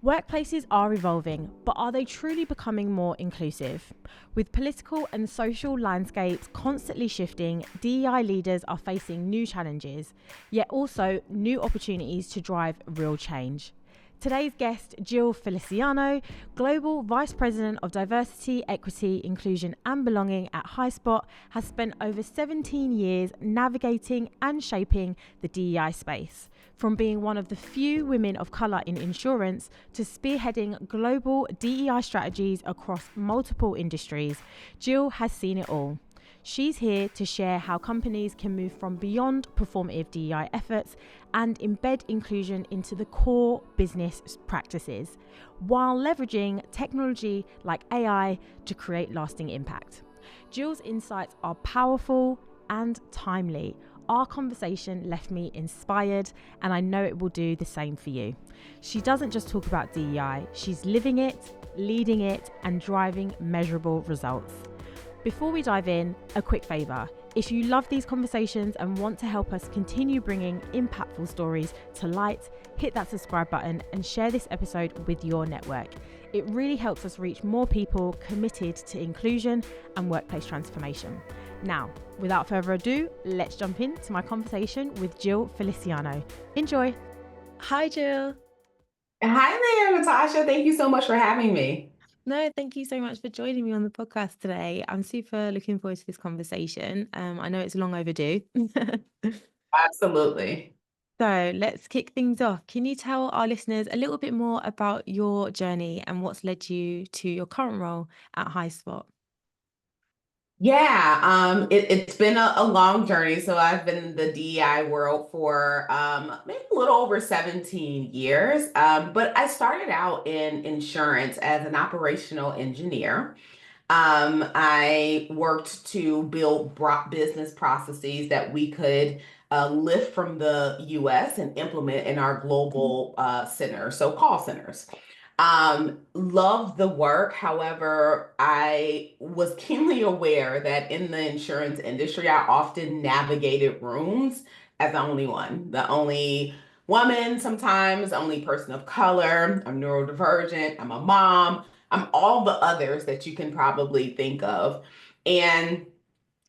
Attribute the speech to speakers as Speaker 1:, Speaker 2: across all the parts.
Speaker 1: Workplaces are evolving, but are they truly becoming more inclusive? With political and social landscapes constantly shifting, DEI leaders are facing new challenges, yet also new opportunities to drive real change. Today's guest, Jyl Feliciano, Global Vice President of Diversity, Equity, Inclusion and Belonging at Highspot, has spent over 17 years navigating and shaping the DEI space. From being one of the few women of colour in insurance to spearheading global DEI strategies across multiple industries, Jyl has seen it all. She's here to share how companies can move from beyond performative DEI efforts and embed inclusion into the core business practices, while leveraging technology like AI to create lasting impact. Jyl's insights are powerful and timely. Our conversation left me inspired, and I know it will do the same for you. She doesn't just talk about DEI, she's living it, leading it, and driving measurable results. Before we dive in, a quick favour. If you love these conversations and want to help us continue bringing impactful stories to light, hit that subscribe button and share this episode with your network. It really helps us reach more people committed to inclusion and workplace transformation. Now, without further ado, let's jump into my conversation with Jyl Feliciano. Enjoy. Hi, Jyl.
Speaker 2: Hi there, Natasha. Thank you so much for having me.
Speaker 1: No, thank you so much for joining me on the podcast today. I'm super looking forward to this conversation. I know it's long overdue.
Speaker 2: Absolutely.
Speaker 1: So let's kick things off. Can you tell our listeners a little bit more about your journey and what's led you to your current role at Highspot?
Speaker 2: Yeah, it's been a long journey. So I've been in the DEI world for maybe a little over 17 years. But I started out in insurance as an operational engineer. I worked to build business processes that we could lift from the US and implement in our global center, so call centers. Love the work. However, I was keenly aware that in the insurance industry, I often navigated rooms as the only woman, sometimes only person of color. I'm neurodivergent. I'm a mom. I'm all the others that you can probably think of. And,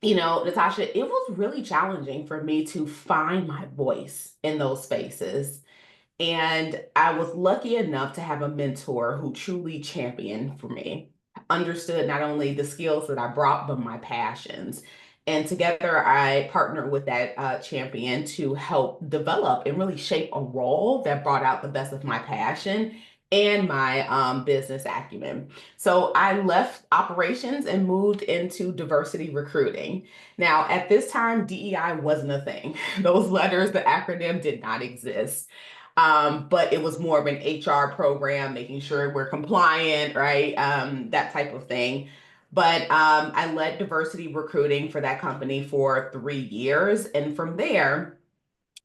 Speaker 2: Natasha, it was really challenging for me to find my voice in those spaces. And I was lucky enough to have a mentor who truly championed for me, understood not only the skills that I brought, but my passions. And together, I partnered with that champion to help develop and really shape a role that brought out the best of my passion and my business acumen. So I left operations and moved into diversity recruiting. Now, at this time, DEI wasn't a thing. Those letters, the acronym did not exist. But it was more of an HR program, making sure we're compliant, right? That type of thing. But I led diversity recruiting for that company for 3 years. And from there,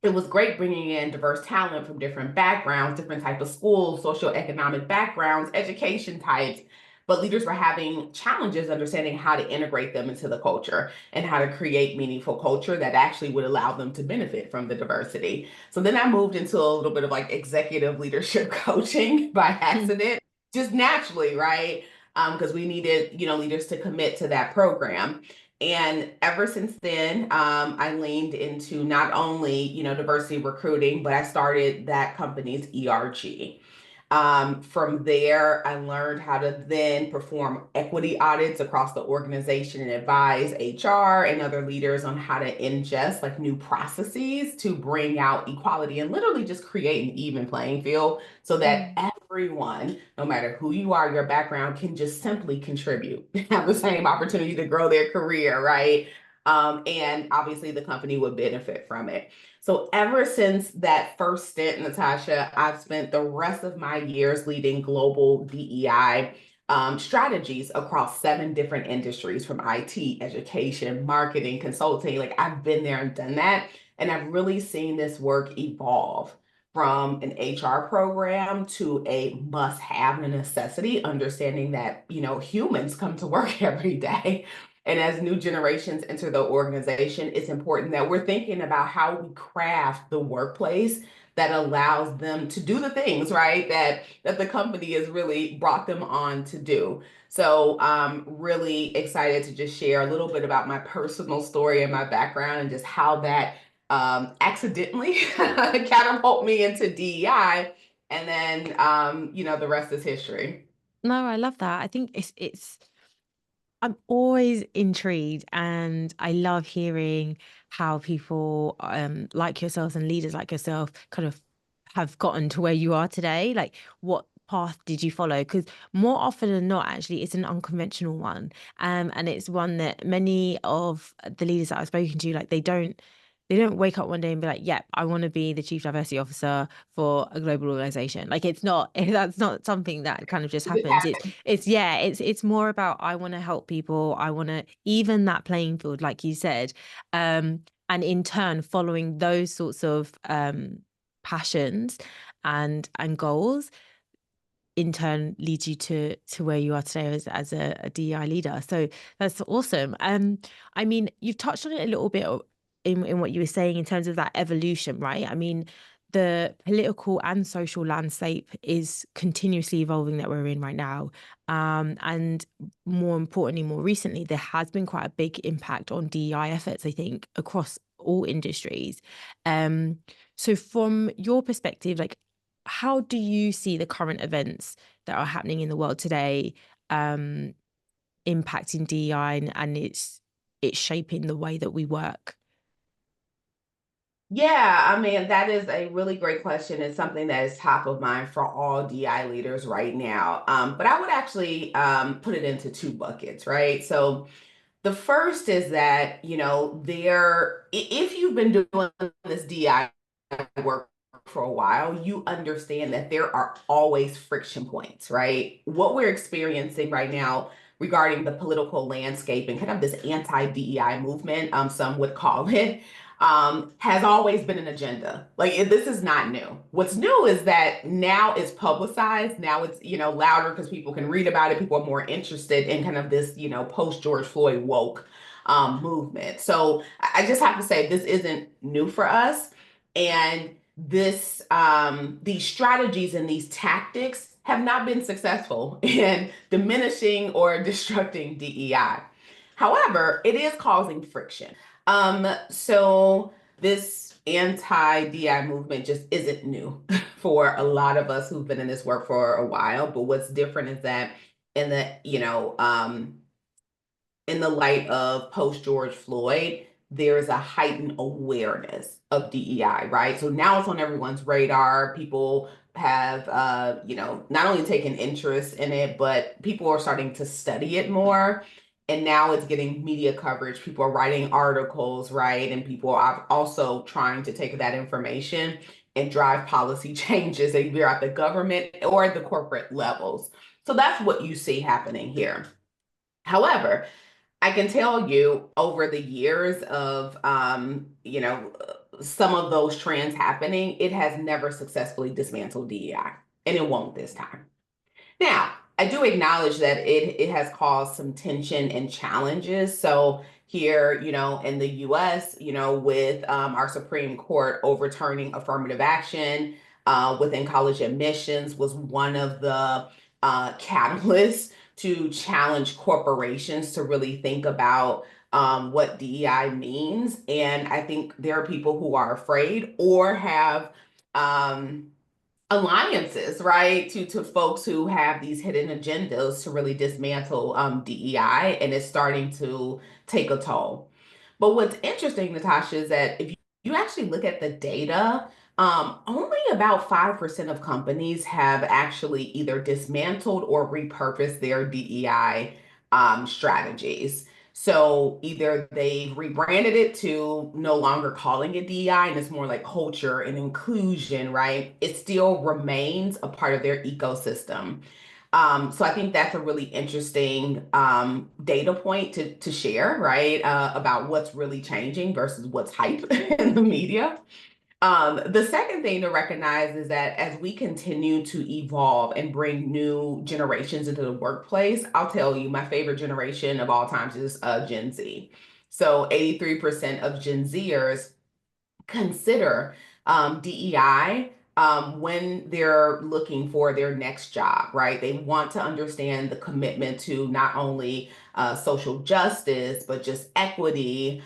Speaker 2: it was great bringing in diverse talent from different backgrounds, different types of schools, socioeconomic backgrounds, education types. But leaders were having challenges understanding how to integrate them into the culture and how to create meaningful culture that actually would allow them to benefit from the diversity. So then I moved into a little bit of like executive leadership coaching by accident, just naturally, right? Because we needed, leaders to commit to that program. And ever since then, I leaned into not only, diversity recruiting, but I started that company's ERG. From there, I learned how to then perform equity audits across the organization and advise HR and other leaders on how to ingest like new processes to bring out equality and literally just create an even playing field so that everyone, no matter who you are, your background, can just simply contribute, have the same opportunity to grow their career, right? And obviously the company would benefit from it. So ever since that first stint, Natasha, I've spent the rest of my years leading global DEI strategies across 7 different industries from IT, education, marketing, consulting. Like I've been there and done that. And I've really seen this work evolve from an HR program to a must have and a necessity, understanding that, humans come to work every day. And as new generations enter the organization, it's important that we're thinking about how we craft the workplace that allows them to do the things, right, that the company has really brought them on to do. So I'm really excited to just share a little bit about my personal story and my background and just how that accidentally catapult me into DEI. And then, the rest is history.
Speaker 1: No, I love that. I think it's I'm always intrigued, and I love hearing how people like yourselves and leaders like yourself kind of have gotten to where you are today. Like, what path did you follow? Because more often than not, actually, it's an unconventional one. And it's one that many of the leaders that I've spoken to, like, they don't wake up one day and be like, yep, I want to be the chief diversity officer for a global organization. Like, it's not, that's not something that kind of just happens. It's more about, I want to help people. I want to even that playing field, like you said. And in turn, following those sorts of passions and goals in turn leads you to where you are today as a DEI leader. So that's awesome. I mean, you've touched on it a little bit in what you were saying in terms of that evolution, right? I mean, the political and social landscape is continuously evolving that we're in right now. And more importantly, more recently, there has been quite a big impact on DEI efforts, I think, across all industries. So from your perspective, like, how do you see the current events that are happening in the world today impacting DEI and it's shaping the way that we work?
Speaker 2: Yeah, I mean, that is a really great question. It's something that is top of mind for all DI leaders right now. But I would actually put it into two buckets, right? So the first is that, if you've been doing this DI work for a while, you understand that there are always friction points, right? What we're experiencing right now regarding the political landscape and kind of this anti-DEI movement, some would call it, has always been an agenda. This is not new. What's new is that now it's publicized. Now it's, louder because people can read about it. People are more interested in kind of this, post George Floyd woke movement. So I just have to say this isn't new for us. And these strategies and these tactics have not been successful in diminishing or destructing DEI. However, it is causing friction. So this anti-DI movement just isn't new for a lot of us who've been in this work for a while. But what's different is that in the, in the light of post George Floyd, there is a heightened awareness of DEI, right? So now it's on everyone's radar. People have, not only taken interest in it, but people are starting to study it more. And now it's getting media coverage. People are writing articles, right? And people are also trying to take that information and drive policy changes either at the government or at the corporate levels. So that's what you see happening here. However, I can tell you over the years of, some of those trends happening, it has never successfully dismantled DEI, and it won't this time. Now, I do acknowledge that it has caused some tension and challenges. So here, in the US, with our Supreme Court overturning affirmative action within college admissions was one of the catalysts to challenge corporations to really think about what DEI means. And I think there are people who are afraid or have um, alliances, right, to folks who have these hidden agendas to really dismantle DEI, and it's starting to take a toll. But what's interesting, Natasha, is that if you actually look at the data, only about 5% of companies have actually either dismantled or repurposed their DEI strategies. So either they've rebranded it to no longer calling it DEI and it's more like culture and inclusion, right? It still remains a part of their ecosystem. So I think that's a really interesting data point to share, right? About what's really changing versus what's hype in the media. The second thing to recognize is that as we continue to evolve and bring new generations into the workplace, I'll tell you, my favorite generation of all times is Gen Z. So 83% of Gen Zers consider DEI when they're looking for their next job, right? They want to understand the commitment to not only social justice, but just equity,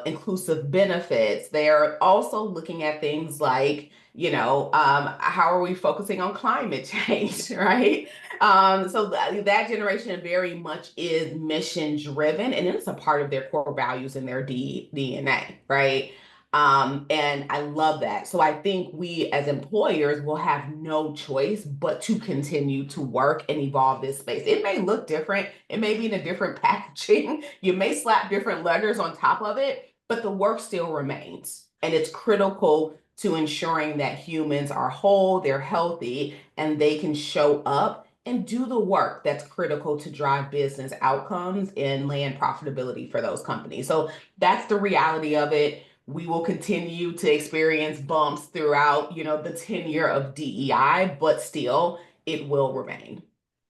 Speaker 2: inclusive benefits. They're also looking at things like, how are we focusing on climate change, right? So that generation very much is mission driven, and it's a part of their core values and their DNA, right? And I love that. So I think we as employers will have no choice but to continue to work and evolve this space. It may look different, it may be in a different packaging, you may slap different letters on top of it, but the work still remains. And it's critical to ensuring that humans are whole, they're healthy, and they can show up and do the work that's critical to drive business outcomes and land profitability for those companies. So that's the reality of it. We will continue to experience bumps throughout, the tenure of DEI, but still it will remain.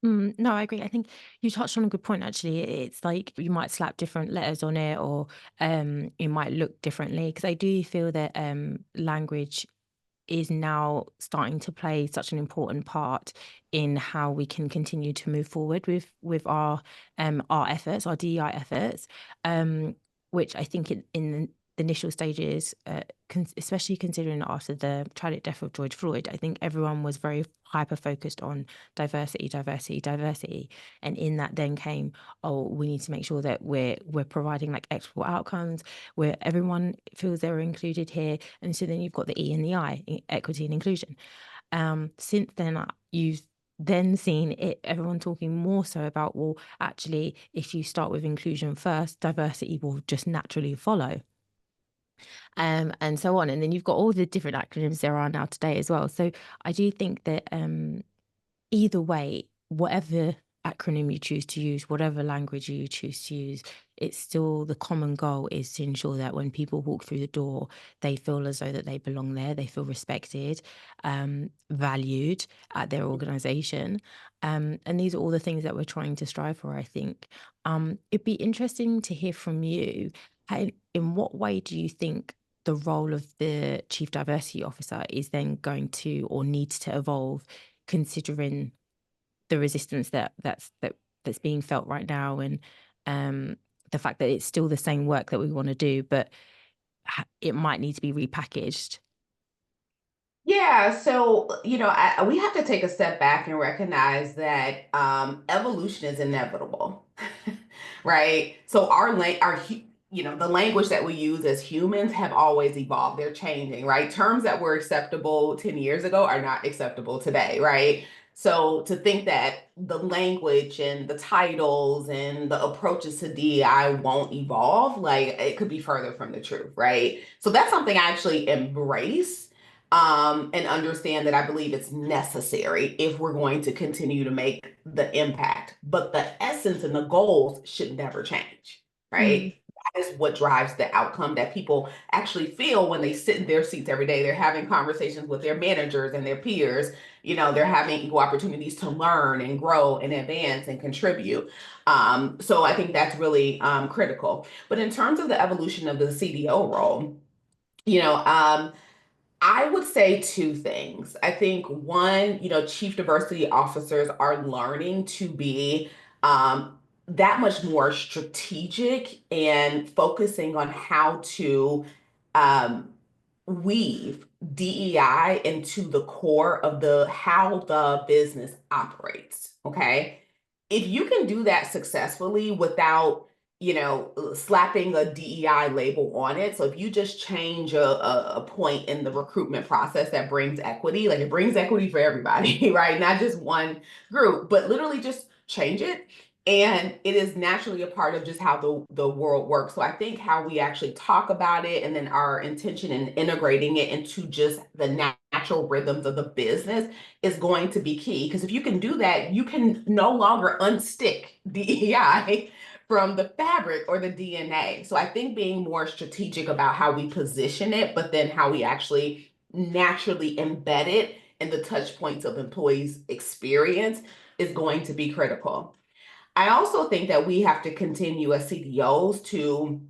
Speaker 1: No, I agree. I think you touched on a good point, actually. It's like you might slap different letters on it, or it might look differently. Because I do feel that language is now starting to play such an important part in how we can continue to move forward with our efforts, our DEI efforts, which I think in the initial stages, especially considering after the tragic death of George Floyd, I think everyone was very hyper focused on diversity, diversity, diversity, and in that then came, oh, we need to make sure that we're providing like equitable outcomes where everyone feels they're included here, and so then you've got the E and the I, equity and inclusion. Since then, you've then seen it, everyone talking more so about, well, actually, if you start with inclusion first, diversity will just naturally follow, and so on. And then you've got all the different acronyms there are now today as well. So I do think that either way, whatever acronym you choose to use, whatever language you choose to use, it's still the common goal is to ensure that when people walk through the door, they feel as though that they belong there, they feel respected, valued at their organization. And these are all the things that we're trying to strive for, I think. It'd be interesting to hear from you. In what way do you think the role of the Chief Diversity Officer is then going to or needs to evolve, considering the resistance that's being felt right now, and the fact that it's still the same work that we want to do, but it might need to be repackaged?
Speaker 2: Yeah, so we have to take a step back and recognize that evolution is inevitable, right? So the language that we use as humans have always evolved. They're changing, right? Terms that were acceptable 10 years ago are not acceptable today, right? So to think that the language and the titles and the approaches to DEI won't evolve, like it could be further from the truth, right? So that's something I actually embrace and understand that I believe it's necessary if we're going to continue to make the impact. But the essence and the goals should never change,
Speaker 1: Mm.
Speaker 2: right? That is what drives the outcome that people actually feel when they sit in their seats every day. They're having conversations with their managers and their peers. They're having equal opportunities to learn and grow and advance and contribute. So I think that's really critical. But in terms of the evolution of the CDO role, you know, um, I would say two things. I think one, chief diversity officers are learning to be that much more strategic and focusing on how to um, weave DEI into the core of the how the business operates. Okay. If you can do that successfully without, slapping a DEI label on it. So if you just change a point in the recruitment process that brings equity, like it brings equity for everybody, right? Not just one group, but literally just change it. And it is naturally a part of just how the world works. So I think how we actually talk about it and then our intention in integrating it into just the natural rhythms of the business is going to be key. Because if you can do that, you can no longer unstick DEI from the fabric or the DNA. So I think being more strategic about how we position it, but then how we actually naturally embed it in the touch points of employees' experience is going to be critical. I also think that we have to continue as CDOs to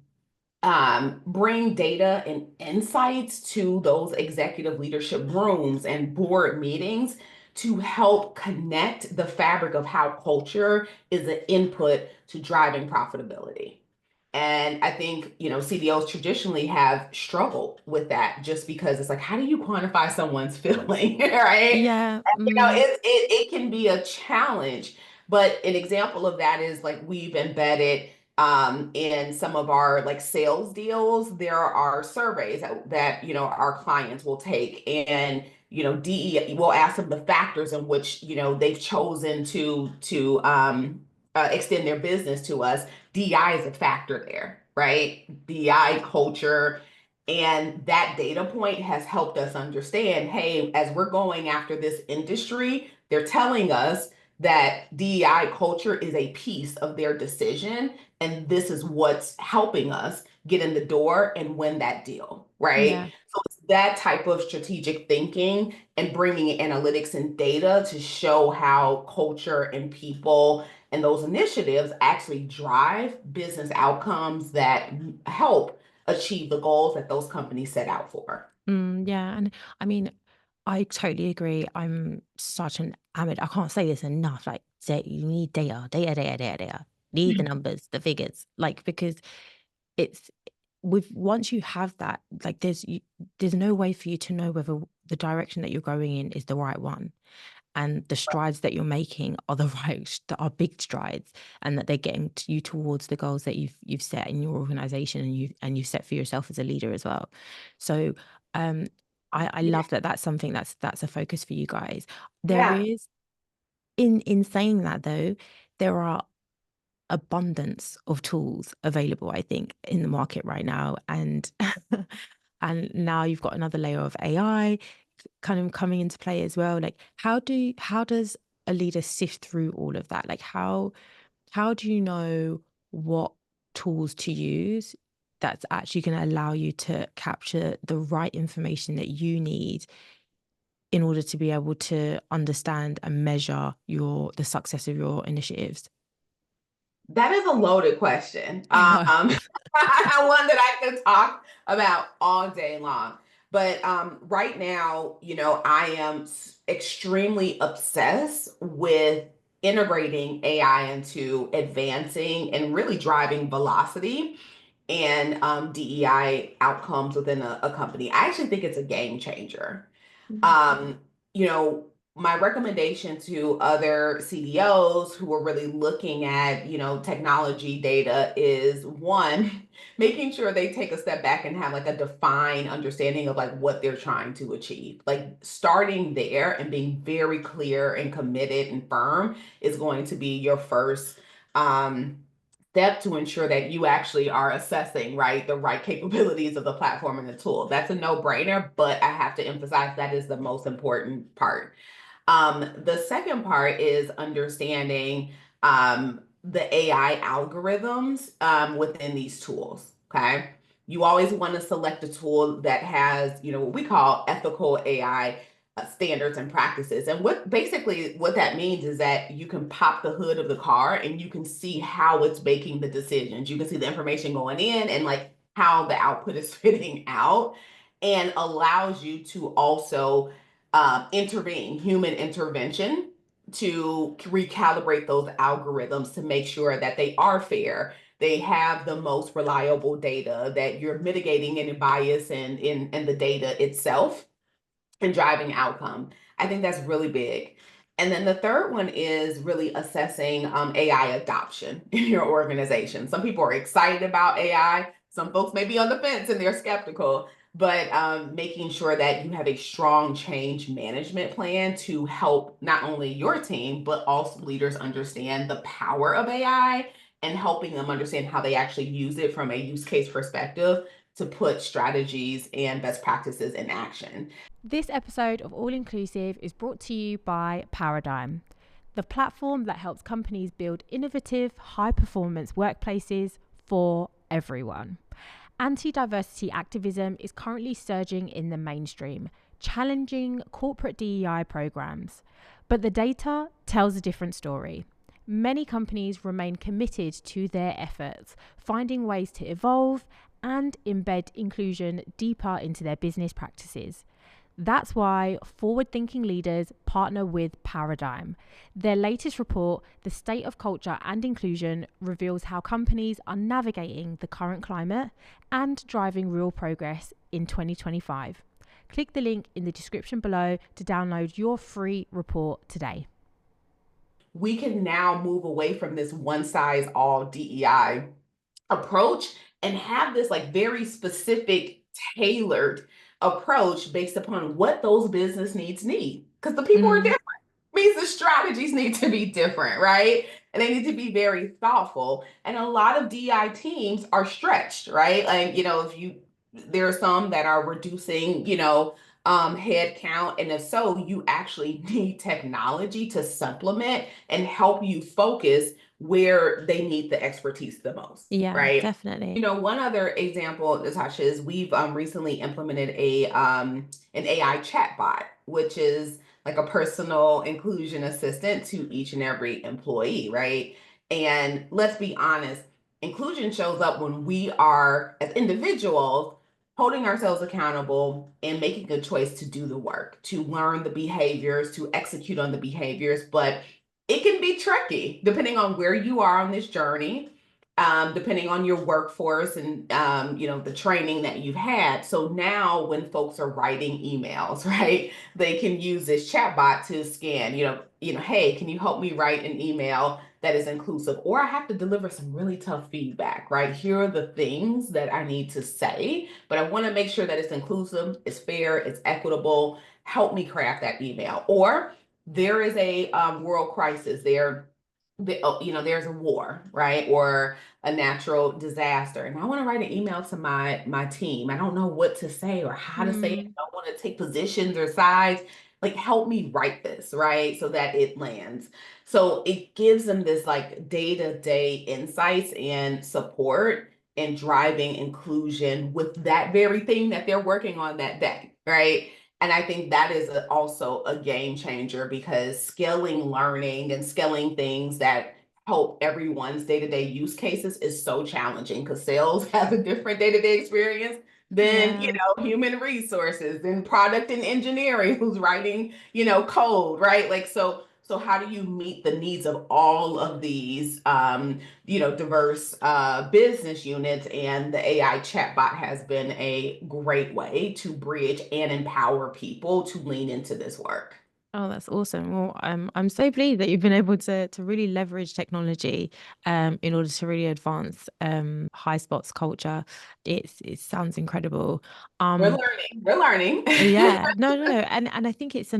Speaker 2: bring data and insights to those executive leadership rooms and board meetings to help connect the fabric of how culture is an input to driving profitability. And I think, CDOs traditionally have struggled with that just because it's like, how do you quantify someone's feeling, right?
Speaker 1: Yeah.
Speaker 2: It can be a challenge, but an example of that is like we've embedded in some of our like sales deals, there are surveys that our clients will take, and DE will ask them the factors in which they've chosen to extend their business to us. DEI is a factor there, right? DEI culture. And that data point has helped us understand, hey, as we're going after this industry, they're telling us that DEI culture is a piece of their decision. And this is what's helping us get in the door and win that deal, right?
Speaker 1: Yeah.
Speaker 2: So it's that type of strategic thinking and bringing analytics and data to show how culture and people and those initiatives actually drive business outcomes that help achieve the goals that those companies set out for.
Speaker 1: Yeah. And I mean, I totally agree. I'm such an avid, I can't say this enough. Like, you need data. Need the numbers, the figures, like, because it's once you have that, like, there's no way for you to know whether the direction that you're going in is the right one, and the strides that you're making are the right, that are big strides, and that they're getting to you towards the goals that you've set in your organization, and you set for yourself as a leader as well. So um I
Speaker 2: Yeah.
Speaker 1: love that that's something that's a focus for you guys. There
Speaker 2: Yeah.
Speaker 1: is, in saying that though, there are abundance of tools available, I think, in the market right now. And and now you've got another layer of AI kind of coming into play as well. Like, how does a leader sift through all of that? Like, how do you know what tools to use that's actually going to allow you to capture the right information that you need in order to be able to understand and measure the success of your initiatives?
Speaker 2: That is a loaded question.
Speaker 1: I know.
Speaker 2: One that I could talk about all day long. But right now, I am extremely obsessed with integrating AI into advancing and really driving velocity and DEI outcomes within a company. I actually think it's a game changer.
Speaker 1: Mm.
Speaker 2: um, you know, my recommendation to other CDOs who are really looking at, technology data is one, making sure they take a step back and have like a defined understanding of like what they're trying to achieve. Like starting there and being very clear and committed and firm is going to be your first step to ensure that you actually are assessing, right, the right capabilities of the platform and the tool. That's a no-brainer, but I have to emphasize that is the most important part. The second part is understanding the AI algorithms within these tools. Okay. You always want to select a tool that has, what we call ethical AI standards and practices. And what that means is that you can pop the hood of the car and you can see how it's making the decisions. You can see the information going in and like how the output is fitting out, and allows you to also intervene, human intervention, to recalibrate those algorithms to make sure that they are fair. They have the most reliable data, that you're mitigating any bias in the data itself and driving outcome. I think that's really big. And then the third one is really assessing AI adoption in your organization. Some people are excited about AI. Some folks may be on the fence and they're skeptical, but making sure that you have a strong change management plan to help not only your team, but also leaders understand the power of AI, and helping them understand how they actually use it from a use case perspective to put strategies and best practices in action.
Speaker 1: This episode of All Inclusive is brought to you by Paradigm. the platform that helps companies build innovative, high performance workplaces for everyone. Anti diversity activism is currently surging in the mainstream, challenging corporate DEI programs. But the data tells a different story. Many companies remain committed to their efforts, finding ways to evolve and embed inclusion deeper into their business practices. That's why forward thinking leaders partner with Paradigm. Their latest report, The State of Culture and Inclusion, reveals how companies are navigating the current climate and driving real progress in 2025. Click the link in the description below to download your free report today.
Speaker 2: We can now move away from this one size all DEI approach and have this like very specific, tailored approach based upon what those business needs need. Because the people are different. Means the strategies need to be different, right? And they need to be very thoughtful. And a lot of DI teams are stretched, right? Like, if there are some that are reducing, head count. And if so, you actually need technology to supplement and help you focus where they need the expertise the most,
Speaker 1: Yeah,
Speaker 2: right?
Speaker 1: definitely.
Speaker 2: One other example, Natasha, is we've recently implemented an AI chatbot, which is like a personal inclusion assistant to each and every employee, right? And let's be honest, inclusion shows up when we are, as individuals, holding ourselves accountable and making a choice to do the work, to learn the behaviors, to execute on the behaviors. But it can be tricky depending on where you are on this journey, depending on your workforce and the training that you've had. So now when folks are writing emails, right, they can use this chatbot to scan, hey, can you help me write an email that is inclusive? Or I have to deliver some really tough feedback, right? Here are the things that I need to say, but I want to make sure that it's inclusive, it's fair, it's equitable. Help me craft that email. Or there is a world crisis there's a war, right? Or a natural disaster. And I want to write an email to my team. I don't know what to say or how to say it. I don't want to take positions or sides. Like, help me write this, right? So that it lands. So it gives them this like day-to-day insights and support and driving inclusion with that very thing that they're working on that day, right? And I think that is also a game changer, because scaling learning and scaling things that help everyone's day-to-day use cases is so challenging, because sales has a different day-to-day experience than human resources and product and engineering who's writing code, right? Like, so how do you meet the needs of all of these diverse business units? And the AI chatbot has been a great way to bridge and empower people to lean into this work.
Speaker 1: Oh, that's awesome. Well, I'm so pleased that you've been able to really leverage technology in order to really advance Highspot's culture. It sounds incredible.
Speaker 2: We're
Speaker 1: Um,
Speaker 2: learning. We're learning.
Speaker 1: yeah, no, and I think it's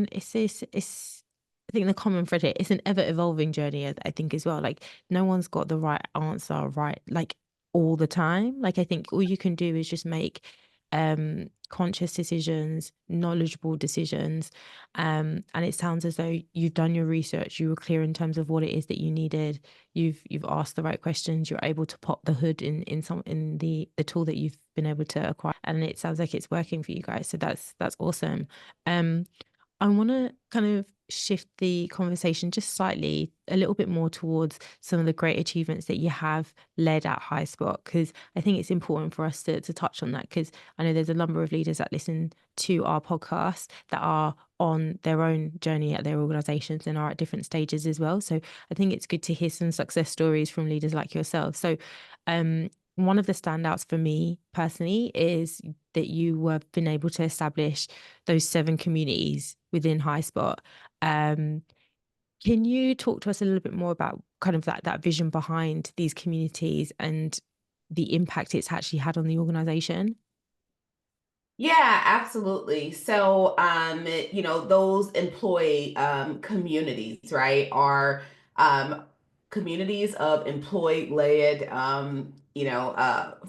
Speaker 1: I think the common thread here, it's an ever evolving journey. I think as well. Like no one's got the right answer, right? Like all the time. Like I think all you can do is just make conscious decisions, knowledgeable decisions. And it sounds as though you've done your research, you were clear in terms of what it is that you needed, you've asked the right questions, you're able to pop the hood in the tool that you've been able to acquire, and it sounds like it's working for you guys. So that's awesome. um I want to kind of shift the conversation just slightly, a little bit more towards some of the great achievements that you have led at Highspot, because I think it's important for us to touch on that, because I know there's a number of leaders that listen to our podcast that are on their own journey at their organizations and are at different stages as well. So I think it's good to hear some success stories from leaders like yourself. So one of the standouts for me personally is that you have been able to establish those 7 communities within Highspot. Can you talk to us a little bit more about kind of that vision behind these communities and the impact it's actually had on the organization?
Speaker 2: Yeah, absolutely. So, those employee communities, right, are communities of employee-led,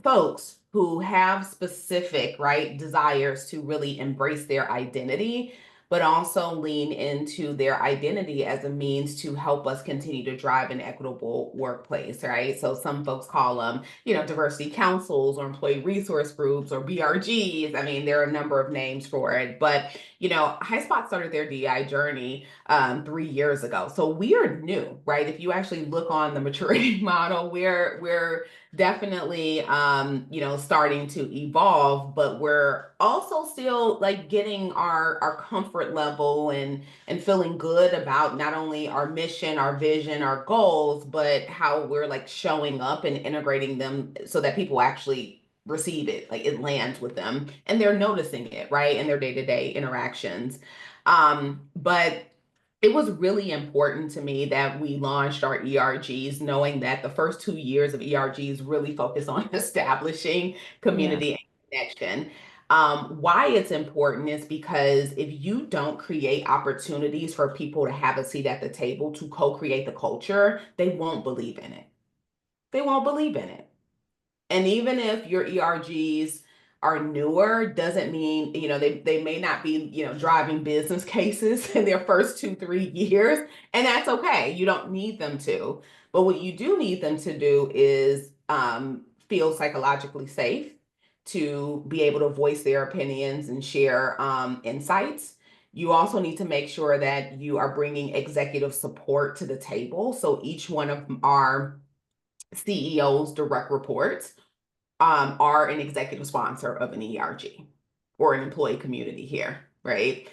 Speaker 2: folks who have specific, right, desires to really embrace their identity, but also lean into their identity as a means to help us continue to drive an equitable workplace, right? So some folks call them, diversity councils or employee resource groups or BRGs. I mean, there are a number of names for it, but Highspot started their DI journey 3 years ago. So we are new, right? If you actually look on the maturity model, we're definitely starting to evolve, but we're also still like getting our comfort level and feeling good about not only our mission, our vision, our goals, but how we're like showing up and integrating them so that people actually receive it, like it lands with them and they're noticing it, right, in their day-to-day interactions. But it was really important to me that we launched our ERGs, knowing that the first 2 years of ERGs really focus on establishing
Speaker 1: Yeah.
Speaker 2: community and connection. Why it's important is because if you don't create opportunities for people to have a seat at the table to co-create the culture, they won't believe in it. They won't believe in it. And even if your ERGs are newer, doesn't mean, they may not be, driving business cases in their first 2, 3 years. And that's okay. You don't need them to. But what you do need them to do is feel psychologically safe to be able to voice their opinions and share insights. You also need to make sure that you are bringing executive support to the table. So each one of our CEO's direct reports are an executive sponsor of an ERG or an employee community here, right?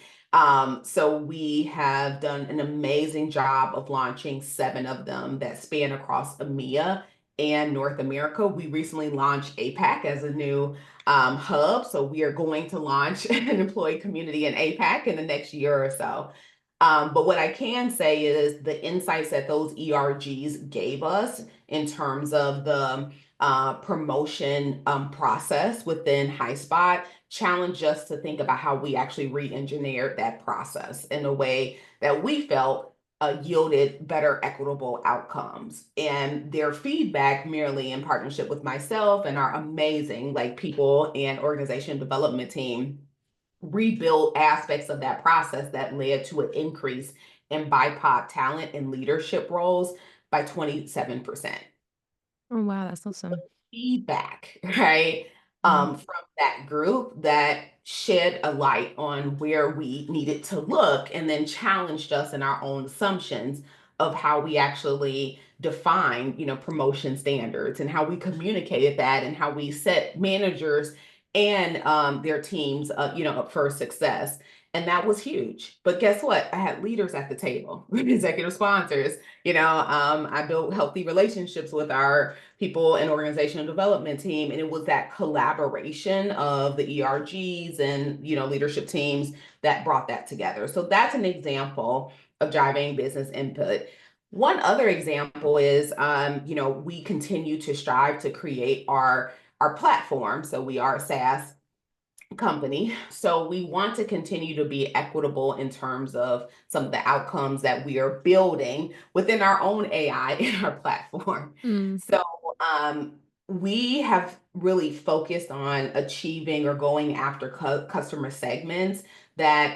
Speaker 2: So we have done an amazing job of launching 7 of them that span across EMEA and North America. We recently launched APAC as a new hub. So we are going to launch an employee community in APAC in the next year or so. But what I can say is the insights that those ERGs gave us in terms of the promotion process within Highspot challenged us to think about how we actually re-engineered that process in a way that we felt yielded better equitable outcomes. And their feedback, merely in partnership with myself and our amazing people and organization development team, rebuild aspects of that process that led to an increase in BIPOC talent and leadership roles by 27%.
Speaker 1: Oh, wow. That's awesome.
Speaker 2: Feedback, right,
Speaker 1: Mm.
Speaker 2: from that group that shed a light on where we needed to look and then challenged us in our own assumptions of how we actually define, promotion standards and how we communicated that and how we set managers and their teams, up for success. And that was huge. But guess what? I had leaders at the table, executive sponsors. I built healthy relationships with our people and organizational development team. And it was that collaboration of the ERGs and, leadership teams that brought that together. So that's an example of driving business input. One other example is, we continue to strive to create our platform. So we are a SaaS company. So we want to continue to be equitable in terms of some of the outcomes that we are building within our own AI in our platform.
Speaker 1: Mm.
Speaker 2: So we have really focused on achieving or going after customer segments that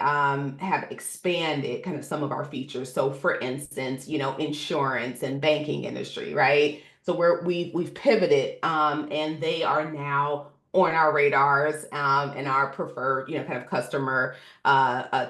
Speaker 2: have expanded kind of some of our features. So for instance, insurance and banking industry, right? So we've pivoted and they are now on our radars and our preferred, kind of customer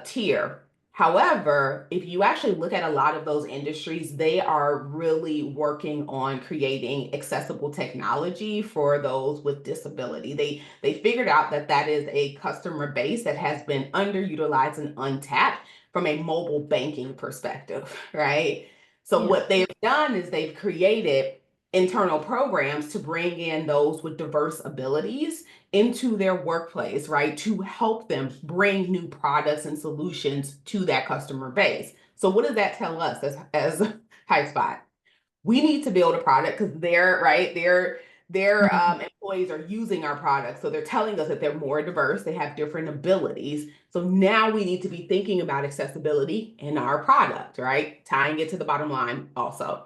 Speaker 2: tier. However, if you actually look at a lot of those industries, they are really working on creating accessible technology for those with disability. They figured out that that is a customer base that has been underutilized and untapped from a mobile banking perspective, right? So
Speaker 1: Yeah.
Speaker 2: what they've done is they've created internal programs to bring in those with diverse abilities into their workplace, right? To help them bring new products and solutions to that customer base. So what does that tell us as Highspot? We need to build a product because they're right, their
Speaker 1: Mm.
Speaker 2: employees are using our products. So they're telling us that they're more diverse, they have different abilities. So now we need to be thinking about accessibility in our product, right? Tying it to the bottom line also.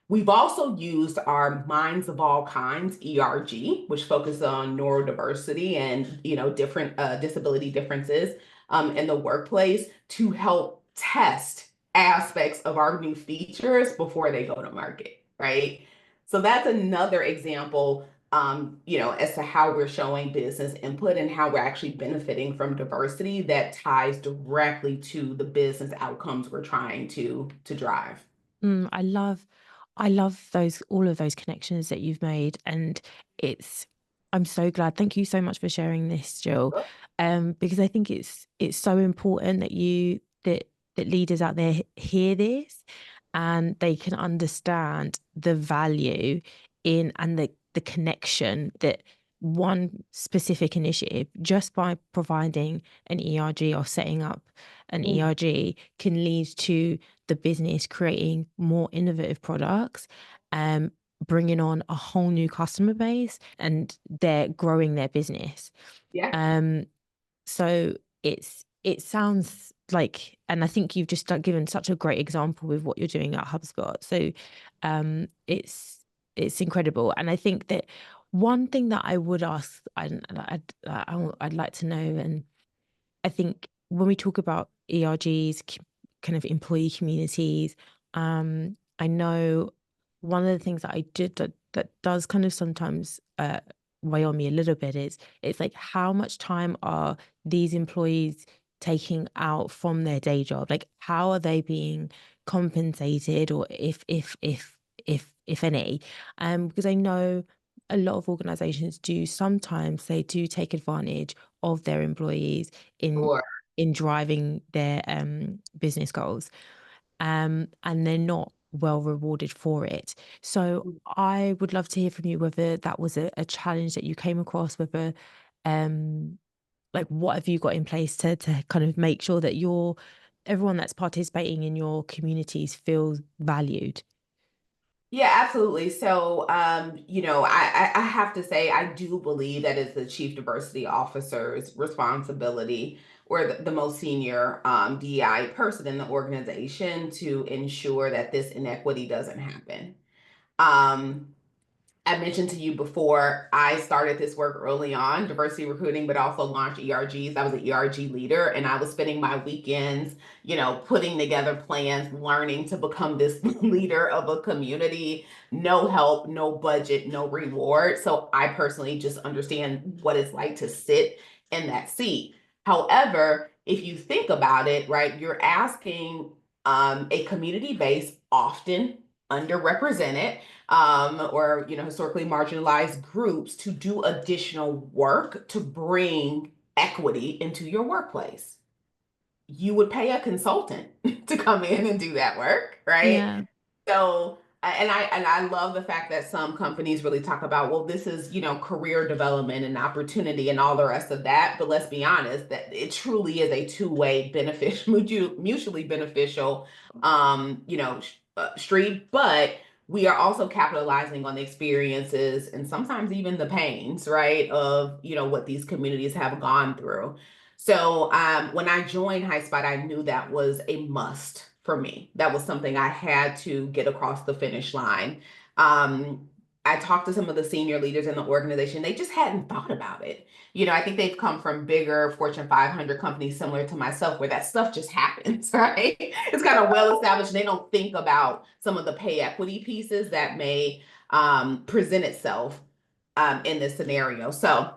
Speaker 2: We've also used our Minds of All Kinds ERG, which focuses on neurodiversity and different disability differences in the workplace to help test aspects of our new features before they go to market, right? So that's another example, as to how we're showing business input and how we're actually benefiting from diversity that ties directly to the business outcomes we're trying to drive.
Speaker 1: I love those all of those connections that you've made, and it's I'm so glad. Thank you so much for sharing this, Jill. Because I think it's so important that that leaders out there hear this and they can understand the value in and the connection that one specific initiative, just by providing an ERG or setting up an
Speaker 2: Mm.
Speaker 1: ERG, can lead to the business creating more innovative products, um, bringing on a whole new customer base, and they're growing their business.
Speaker 2: Yeah.
Speaker 1: Um, so it sounds like, and I think you've just given such a great example with what you're doing at HubSpot. So it's incredible, and I think that one thing that I would ask, I'd like to know, and I think when we talk about ERGs, kind of employee communities, I know one of the things that I did that does kind of sometimes weigh on me a little bit is it's like, how much time are these employees taking out from their day job? Like, how are they being compensated, or if any? Because I know a lot of organizations do sometimes they do take advantage of their employees in
Speaker 2: Sure.
Speaker 1: driving their business goals, and they're not well rewarded for it. So I would love to hear from you whether that was a challenge that you came across, whether um like, what have you got in place to kind of make sure that everyone that's participating in your communities feels valued?
Speaker 2: Yeah, absolutely. So, I have to say, I do believe that it's the chief diversity officer's responsibility, or the most senior DEI person in the organization, to ensure that this inequity doesn't happen. Um, I mentioned to you before, I started this work early on, diversity recruiting, but also launched ERGs. I was an ERG leader, and I was spending my weekends, putting together plans, learning to become this leader of a community. No help, no budget, no reward. So I personally just understand what it's like to sit in that seat. However, if you think about it, right, you're asking a community base, often underrepresented, or historically marginalized groups, to do additional work to bring equity into your workplace. You would pay a consultant to come in and do that work, right?
Speaker 1: Yeah.
Speaker 2: So, and I love the fact that some companies really talk about, well, this is, career development and opportunity and all the rest of that. But let's be honest, that it truly is a two-way beneficial, mutually beneficial, stream. But we are also capitalizing on the experiences and sometimes even the pains, right, of, what these communities have gone through. So when I joined Highspot, I knew that was a must for me. That was something I had to get across the finish line. Um, I talked to some of the senior leaders in the organization. They just hadn't thought about it. I think they've come from bigger Fortune 500 companies similar to myself, where that stuff just happens, right? It's kind of well established. They don't think about some of the pay equity pieces that may present itself in this scenario. So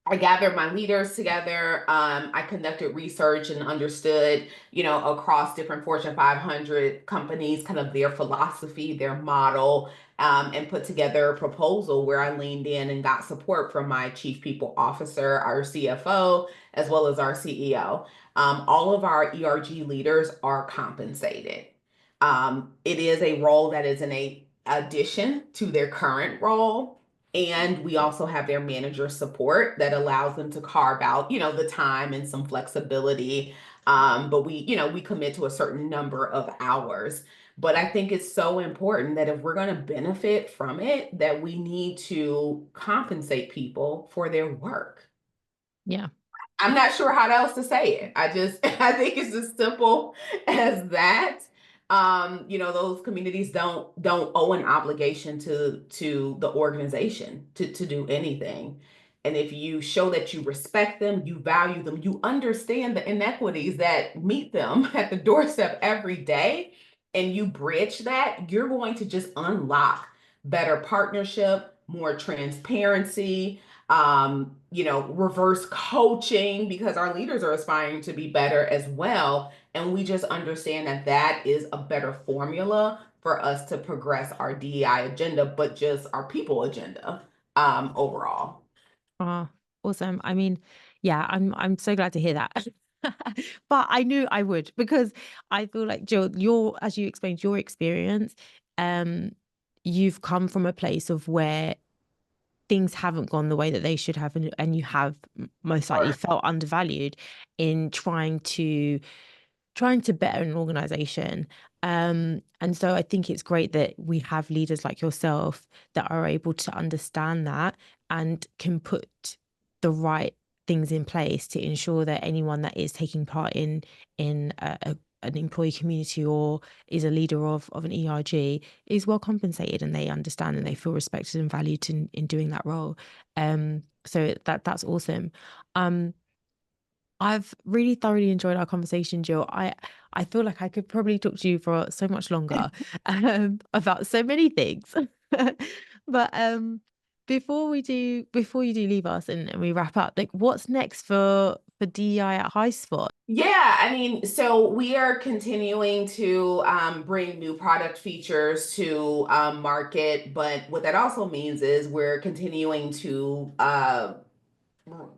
Speaker 2: I gathered my leaders together. I conducted research and understood, across different Fortune 500 companies, kind of their philosophy, their model, and put together a proposal where I leaned in and got support from my chief people officer, our CFO, as well as our CEO. All of our ERG leaders are compensated. It is a role that is in a addition to their current role, and we also have their manager support that allows them to carve out, the time and some flexibility. But we commit to a certain number of hours. But I think it's so important that if we're going to benefit from it, that we need to compensate people for their work.
Speaker 1: Yeah.
Speaker 2: I'm not sure how else to say it. I think it's as simple as that. Those communities don't owe an obligation to the organization to do anything. And if you show that you respect them, you value them, you understand the inequities that meet them at the doorstep every day, and you bridge that, you're going to just unlock better partnership, more transparency, reverse coaching, because our leaders are aspiring to be better as well. And we just understand that that is a better formula for us to progress our DEI agenda, but just our people agenda overall.
Speaker 1: Oh, awesome. I mean, yeah, I'm so glad to hear that. But I knew I would, because I feel like, Jyl, as you explained your experience, um, you've come from a place of where things haven't gone the way that they should have, and you have most likely felt undervalued in trying to better an organization. And so I think it's great that we have leaders like yourself that are able to understand that and can put the right things in place to ensure that anyone that is taking part in an employee community or is a leader of an ERG is well compensated, and they understand and they feel respected and valued in doing that role. So that's awesome. I've really thoroughly enjoyed our conversation, Jyl. I feel like I could probably talk to you for so much longer about so many things. But before you do leave us and we wrap up, like, what's next for DEI at Highspot?
Speaker 2: Yeah, I mean, so we are continuing to bring new product features to market, but what that also means is we're continuing to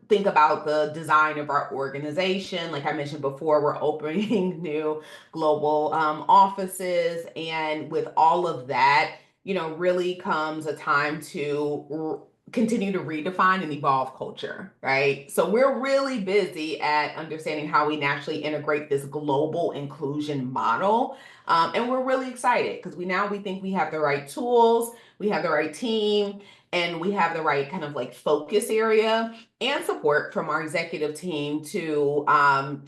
Speaker 2: think about the design of our organization. Like I mentioned before, we're opening new global offices. And with all of that, really comes a time to continue to redefine and evolve culture, right? So we're really busy at understanding how we naturally integrate this global inclusion model. And we're really excited because we think we have the right tools, we have the right team, and we have the right kind of like focus area and support from our executive team to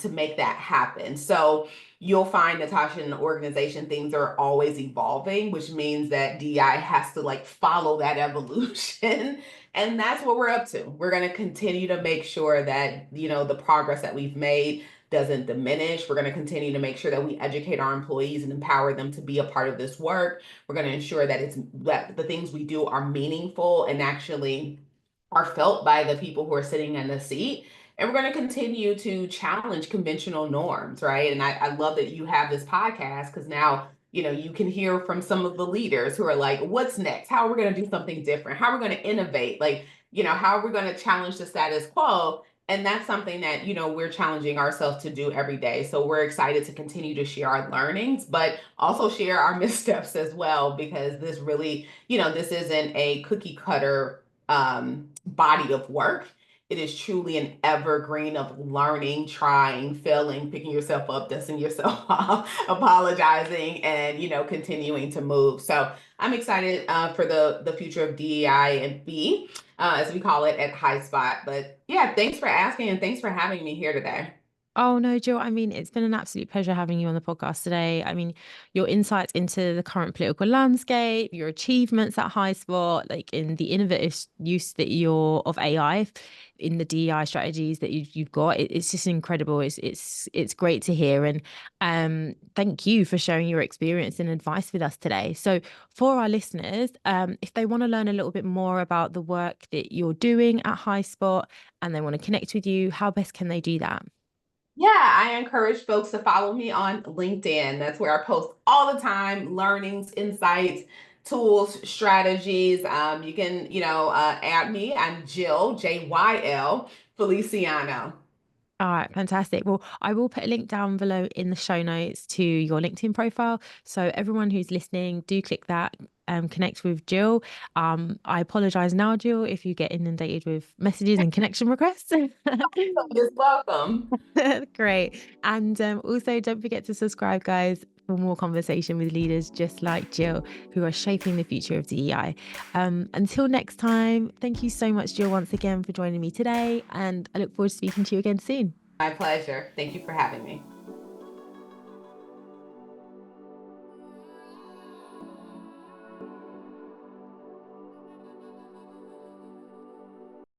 Speaker 2: make that happen. So you'll find, Natasha, in the organization, things are always evolving, which means that DI has to like follow that evolution. And that's what we're up to. We're going to continue to make sure that, the progress that we've made doesn't diminish. We're going to continue to make sure that we educate our employees and empower them to be a part of this work. We're going to ensure that the things we do are meaningful and actually are felt by the people who are sitting in the seat. And we're going to continue to challenge conventional norms, right? And I love that you have this podcast, because now, you can hear from some of the leaders who are like, what's next? How are we going to do something different? How are we going to innovate? Like, how are we going to challenge the status quo? And that's something that, we're challenging ourselves to do every day. So we're excited to continue to share our learnings, but also share our missteps as well, because this really, this isn't a cookie cutter body of work. It is truly an evergreen of learning, trying, failing, picking yourself up, dusting yourself off, apologizing, and continuing to move. So I'm excited for the future of DEI and B, as we call it at Highspot. But yeah, thanks for asking, and thanks for having me here today.
Speaker 1: Oh no, Jill. I mean, it's been an absolute pleasure having you on the podcast today. I mean, your insights into the current political landscape, your achievements at Highspot, like in the innovative use that you're of AI in the DEI strategies that you've got. It's just incredible. It's great to hear. And thank you for sharing your experience and advice with us today. So for our listeners, if they want to learn a little bit more about the work that you're doing at Highspot and they want to connect with you, how best can they do that?
Speaker 2: Yeah, I encourage folks to follow me on LinkedIn. That's where I post all the time, learnings, insights, tools, strategies. You can, add me. I'm Jyl, Jyl Feliciano.
Speaker 1: All right, fantastic. Well, I will put a link down below in the show notes to your LinkedIn profile. So everyone who's listening, do click that, connect with Jyl. I apologize now, Jyl, if you get inundated with messages and connection requests.
Speaker 2: You're welcome.
Speaker 1: Great. And also don't forget to subscribe, guys, for more conversation with leaders just like Jyl, who are shaping the future of DEI. Until next time, thank you so much, Jyl, once again for joining me today. And I look forward to speaking to you again soon.
Speaker 2: My pleasure. Thank you for having me.